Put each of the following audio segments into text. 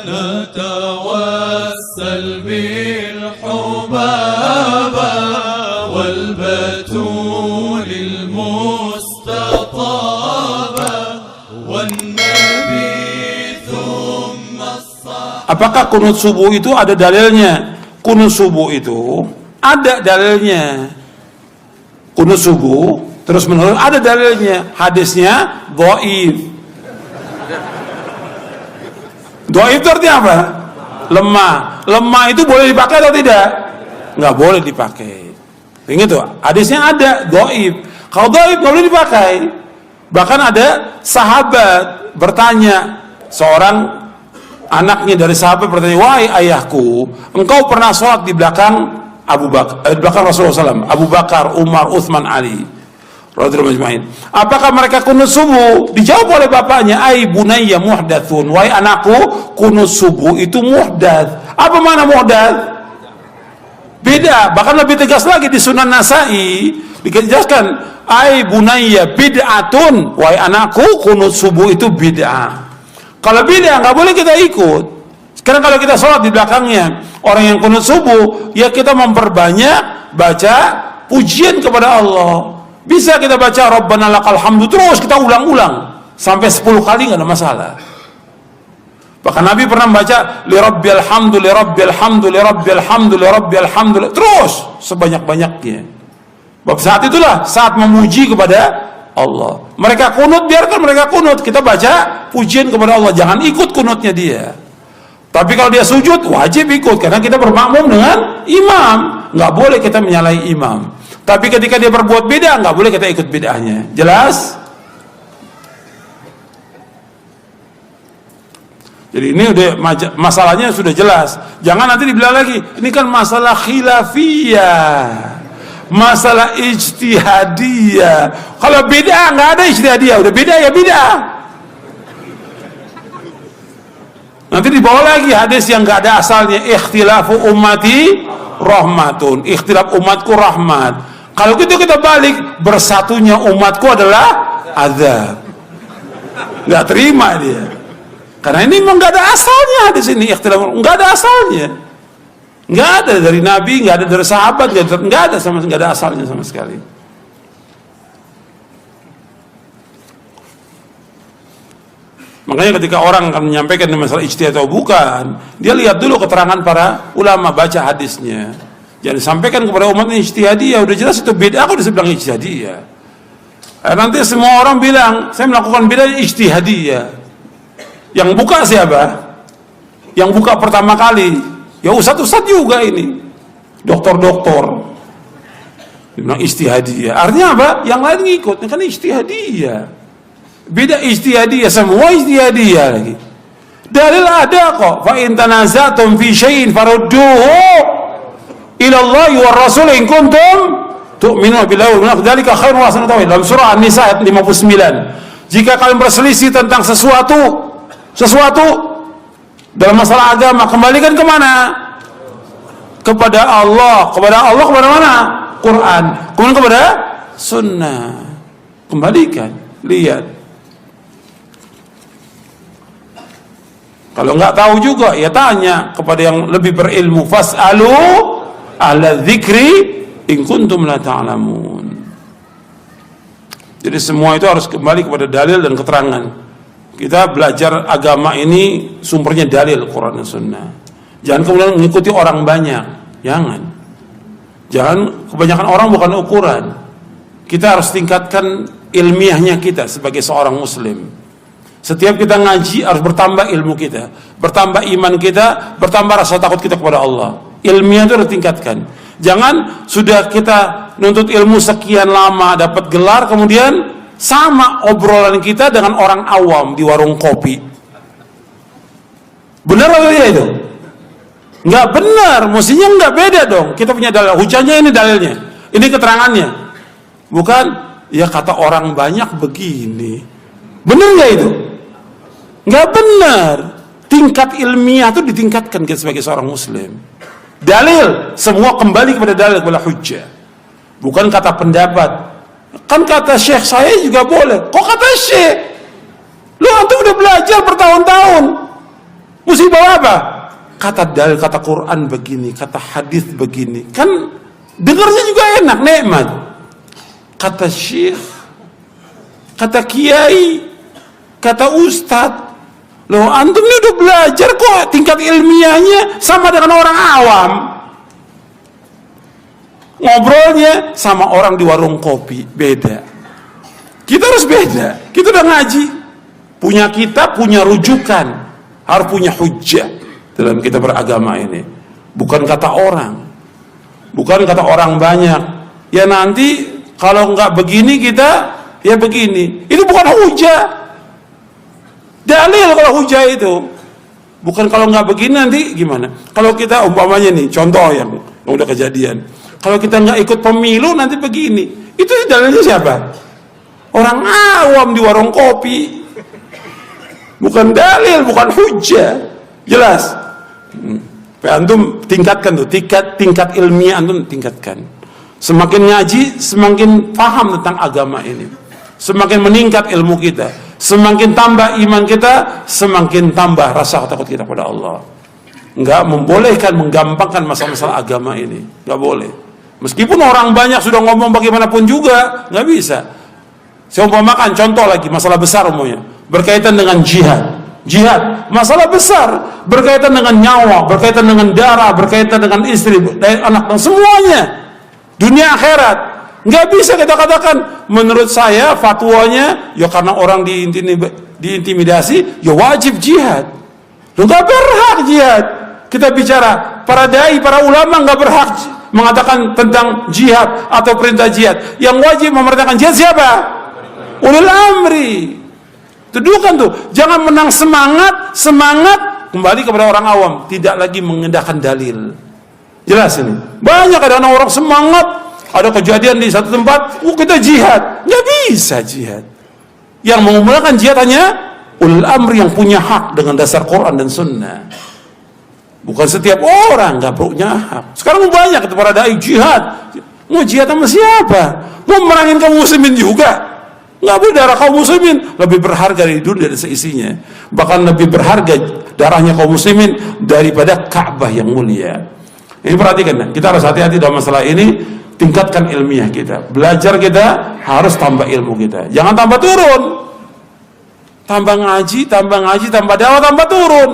نتوسل بالحبابة والبتول المستطابة والنبي ثم الصحابة. Apakah kunut subuh itu ada dalilnya? Kunut subuh itu ada dalilnya. Kunut subuh terus menerus ada dalilnya. Hadisnya dhaif. Dhaif itu artinya apa? Lemah. Lemah itu boleh dipakai atau tidak? Nggak boleh dipakai. Ingat tuh, hadisnya ada dhaif. Kalau dhaif nggak boleh dipakai. Bahkan ada sahabat bertanya, seorang anaknya dari sahabat bertanya, wahai ayahku, engkau pernah sholat di belakang Abu Bakar, di belakang Rasulullah SAW, Abu Bakar, Umar, Uthman, Ali, radhiyallahu ajma'in. Apakah mereka kunut subuh? Dijawab oleh bapaknya, ai bunayya muhdatsun, wahai anakku, kunut subuh itu muhdats. Apa makna muhdats? Beda. Bahkan lebih tegas lagi di Sunan Nasa'i dijelaskan, ai bunayya bid'atun, wahai anakku, kunut subuh itu bid'ah. Kalau bid'ah nggak boleh kita ikut. Sekarang kalau kita sholat di belakangnya orang yang kunut subuh, ya kita memperbanyak baca pujian kepada Allah. Bisa kita baca Rabbana lakal hamdu terus kita ulang-ulang sampai 10 kali nggak ada masalah. Bahkan Nabi pernah membaca li rabbil hamdu li rabbil hamdu li rabbil hamdu li rabbil hamdu terus sebanyak-banyaknya. Sebab saat itulah saat memuji kepada Allah. Mereka kunut, biarkan mereka kunut. Kita baca pujian kepada Allah. Jangan ikut kunutnya dia. Tapi kalau dia sujud, wajib ikut. Karena kita bermakmum dengan imam. Nggak boleh kita menyalahi imam. Tapi ketika dia berbuat beda, nggak boleh kita ikut bid'ahnya. Jelas? Jadi ini udah masalahnya sudah jelas. Jangan nanti dibilang lagi, ini kan masalah khilafiyah, masalah ijtihadiyah. Kalau beda nggak ada ijtihadiyah, udah beda ya beda. Nanti dibawa lagi hadis yang nggak ada asalnya, ikhtilafu ummati rahmatun, ikhtilaf umatku rahmat. Kalau gitu kita balik, bersatunya umatku adalah azab. Nggak terima dia, karena ini memang nggak ada asalnya hadis ini, ikhtilaf nggak ada asalnya. Nggak ada dari Nabi, nggak ada dari sahabat, nggak ada sama, nggak ada asalnya sama sekali. Makanya ketika orang akan menyampaikan masalah ijtihad atau bukan, dia lihat dulu keterangan para ulama, baca hadisnya. Jangan disampaikan kepada umat ini ijtihadiyah, udah jelas itu bid'ah, kok dibilang ijtihadiyah. Nanti semua orang bilang saya melakukan bid'ah ijtihadiyah. Yang buka siapa? Yang buka pertama kali ya ustadz juga ini, doktor-doktor bilang ijtihadiyah. Artinya apa? Yang lain ngikut, kan ijtihadiyah. Beda ijtihadiyah, semua ijtihadiyah lagi. Dalil ada kok. Fa in tanazatum fi syai'in farudduhu ila Allah wa Rasul in kuntum tu'minuna billahi wal yawmil akhir. Dzalika khairun wa ahsanu ta'wila. Dalam surah An-Nisa ayat 59. Jika kalian berselisih tentang sesuatu dalam masalah agama, kembalikan kemana? Kepada Allah. Kepada Allah, kepada mana? Quran. Kemudian kepada sunnah. Kembalikan. Lihat. Kalau nggak tahu juga, ya tanya kepada yang lebih berilmu. Fas'alu ahla dzikri in kuntum la ta'lamun. Jadi semua itu harus kembali kepada dalil dan keterangan. Kita belajar agama ini sumbernya dalil Quran dan Sunnah. Jangan kemudian mengikuti orang banyak. Jangan kebanyakan orang bukan ukuran. Kita harus tingkatkan ilmiahnya kita sebagai seorang muslim. Setiap kita ngaji harus bertambah ilmu kita, bertambah iman kita, bertambah rasa takut kita kepada Allah. Ilmiah itu harus tingkatkan. Jangan sudah kita nuntut ilmu sekian lama dapat gelar, kemudian sama obrolan kita dengan orang awam di warung kopi. Benar atau tidak itu? Nggak benar, mestinya nggak beda dong. Kita punya dalil, hujahnya ini dalilnya, ini keterangannya. Bukan, ya kata orang banyak begini. Benar nggak itu? Nggak benar. Tingkat ilmiah itu ditingkatkan kita sebagai seorang muslim. Dalil, semua kembali kepada dalil, kepada hujjah. Bukan kata pendapat. Kan kata syekh saya juga boleh. Kok kata syekh? Lu antum udah belajar bertahun-tahun, mesti bawa apa? Kata dalil, kata Quran begini, kata hadis begini. Kan dengarnya juga enak, nikmat. Kata syekh, kata kiai, kata ustadz. Loh, antum ini udah belajar kok, tingkat ilmiahnya sama dengan orang awam. Ngobrolnya sama orang di warung kopi beda. Kita harus beda. Kita udah ngaji, punya kitab, punya rujukan, harus punya hujjah dalam kita beragama ini. Bukan kata orang, bukan kata orang banyak. Ya nanti kalau nggak begini kita ya begini. Itu bukan hujjah. Dalil kalau hujjah itu. Bukan kalau nggak begini nanti gimana? Kalau kita umpamanya nih, contoh yang udah kejadian. Kalau kita nggak ikut pemilu nanti begini. Itu dalilnya siapa? Orang awam di warung kopi. Bukan dalil, bukan hujjah. Jelas. Antum tingkatkan tuh, tingkat ilmiah antum tingkatkan. Semakin ngaji, semakin paham tentang agama ini. Semakin meningkat ilmu kita, semakin tambah iman kita, semakin tambah rasa takut kita pada Allah. Enggak membolehkan menggampangkan masalah-masalah agama ini, enggak boleh. Meskipun orang banyak sudah ngomong bagaimanapun juga, nggak bisa. Saya umpamakan contoh lagi, masalah besar umumnya berkaitan dengan jihad, masalah besar berkaitan dengan nyawa, berkaitan dengan darah, berkaitan dengan istri, anak, dan semuanya, dunia akhirat. Nggak bisa kita katakan menurut saya fatwanya ya karena orang diintimidasi ya wajib jihad. Lu nggak berhak jihad. Kita bicara para dai, para ulama nggak berhak mengatakan tentang jihad atau perintah jihad. Yang wajib memerintahkan jihad siapa? Ulul amri. Tuduhkan tuh, jangan menang semangat kembali kepada orang awam, tidak lagi mengendahkan dalil. Jelas ini. Banyak ada orang semangat, ada kejadian di satu tempat, kita jihad. Nggak bisa jihad. Yang mengumumkan jihad hanya ulul amri yang punya hak dengan dasar Quran dan Sunnah. Bukan setiap orang nggak punya hak. Sekarang banyak itu para dai jihad. Mau jihad sama siapa? Mau merangin kaum muslimin juga? Nggak boleh. Darah kaum muslimin lebih berharga dari dunia dan seisinya. Bahkan lebih berharga darahnya kaum muslimin daripada Ka'bah yang mulia. Ini perhatikan, kita harus hati-hati dalam masalah ini. Tingkatkan ilmiah kita. Belajar kita harus tambah ilmu kita. Jangan tambah turun. Tambah ngaji, tambah dakwah, tambah turun.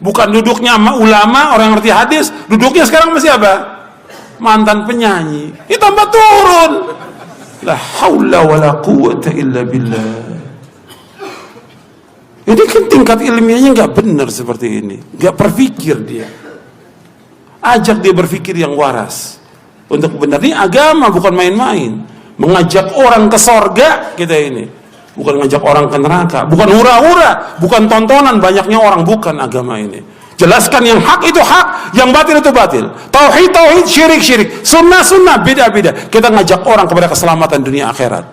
Bukan duduknya sama ulama, orang yang ngerti hadis, duduknya sekarang masih apa? Mantan penyanyi. Ini tambah turun. La haula wala quwwata illa billah. Ini kan tingkat ilmiahnya nggak benar seperti ini. Nggak berpikir dia. Ajak dia berpikir yang waras. Untuk benar, ini agama bukan main-main. Mengajak orang ke sorga kita ini. Bukan ngajak orang ke neraka, bukan hura-hura, bukan tontonan banyaknya orang, bukan agama ini. Jelaskan yang hak itu hak, yang batil itu batil. Tauhid tauhid, syirik syirik, sunnah sunnah, beda beda. Kita ngajak orang kepada keselamatan dunia akhirat,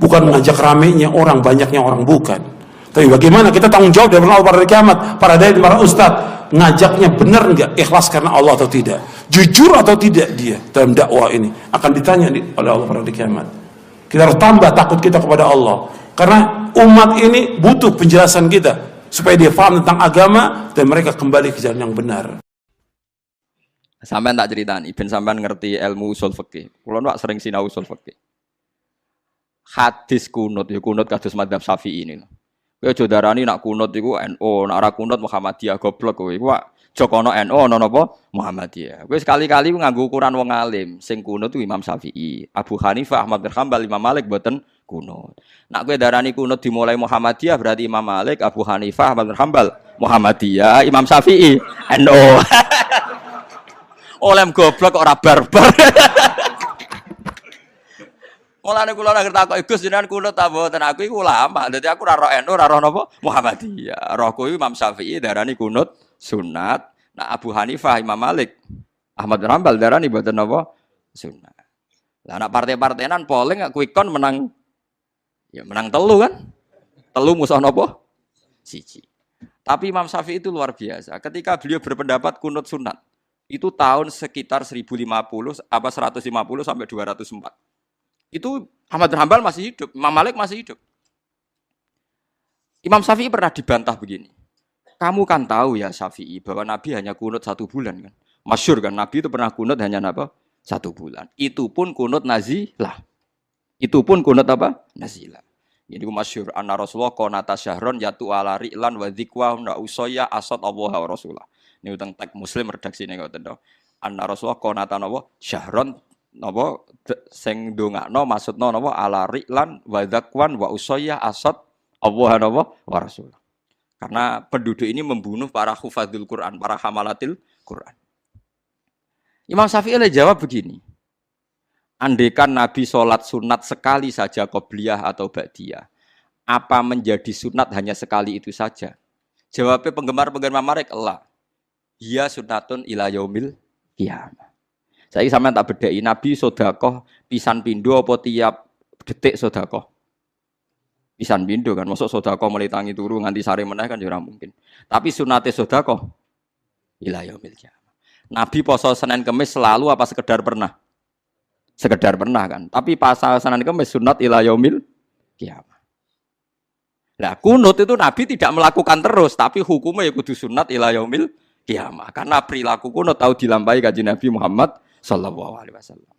bukan ngajak ramenya orang, banyaknya orang, bukan. Tapi bagaimana kita tanggung jawab dari Allah pada hari kiamat, para dai, para ustadz, ngajaknya benar enggak, ikhlas karena Allah atau tidak, jujur atau tidak dia dalam dakwah ini akan ditanya oleh Allah pada hari kiamat. Kita harus tambah takut kita kepada Allah. Karena umat ini butuh penjelasan kita supaya dia paham tentang agama dan mereka kembali ke jalan yang benar. Sampean tak ceritani, ben sampean ngerti ilmu usul fikih. Kulo nak sering sinau usul fikih. Hadis kunut, ya kunut kados madzhab Syafi'i ini. Kowe aja darani nak kunut iku NU, nak ora kunut Muhammadiyah, goblok kowe. Iku Jokono NU ana napa Muhammadiyah. Kowe sekali-kali nganggo ukuran wong alim, sing kunut itu Imam Syafi'i, Abu Hanifah, Ahmad bin Hanbal, Imam Malik mboten kunut. Nak kowe darani kunut dimulai Muhammadiyah berarti Imam Malik, Abu Hanifah, Ahmad bin Hanbal, Muhammadiyah, Imam Syafi'i, NU. Oleh goblok kok ora barbar. Mulane kula nang ngerti kok Gus jenengan kunut ta mboten, aku iku ulama. Dadi aku ora roh NU, ora roh napa Muhammadiyah. Rohku Imam Syafi'i darani kunut sunat. Nah Abu Hanifah, Imam Malik, Ahmad bin Hanbal darani mboten napa sunat. Lah anak partai-partainan polling quick count menang. Ya menang telu kan? Telu musuh napa? Siji. Tapi Imam Syafi'i itu luar biasa. Ketika beliau berpendapat kunut sunat, itu tahun sekitar 1050 apa 150 sampai 204. Itu Ahmad bin Hanbal masih hidup, Imam Malik masih hidup. Imam Syafi'i pernah dibantah begini. Kamu kan tahu ya Syafi'i bahwa Nabi hanya kunut 1 bulan kan. Masyhur kan Nabi itu pernah kunut hanya apa? 1 bulan. Itu pun kunut nazilah. Itu pun kunut apa? Nazilah. Ini masyhur anna Rasulullah qanata syahron yatu ala ri'lan wa dzikwa na usaya asad Allah wa Rasulullah. Ini utang teks Muslim redaksine ngoten to. Anna Rasulullah qanata napa syahron napa sing ndongakno maksudna napa ala ri'lan wa dzakwan wa usaya asad Allah wa Rasulullah. Karena penduduk ini membunuh para hufadzul Quran, para hamalatil Quran. Imam Syafi'i jawab begini. Andaikan Nabi sholat sunat sekali saja qobliyah atau ba'diyah, apa menjadi sunat hanya sekali itu saja? Jawabnya penggemar-penggemar marek Allah. Ya sunatun ila yaumil qiyamah. Saya sampean tak bedai Nabi sedekah pisan pindho apa tiap detik sedekah? Pisan pindho kan, masuk sedekah mulai tangi turu nganti sare meneh kan ya ora mungkin. Tapi sunate sedekah ila yaumil qiyamah. Nabi poso Senin Kamis selalu apa sekedar pernah? Sekedar pernah kan. Tapi pas Senin Kamis sunat ila yaumil qiyamah. Nah, kunut itu Nabi tidak melakukan terus, tapi hukumnya ya kudu sunat ila yaumil qiyamah. Karena perilaku kunut tahu dilampahi kanjeng Nabi Muhammad sallallahu alaihi wasallam.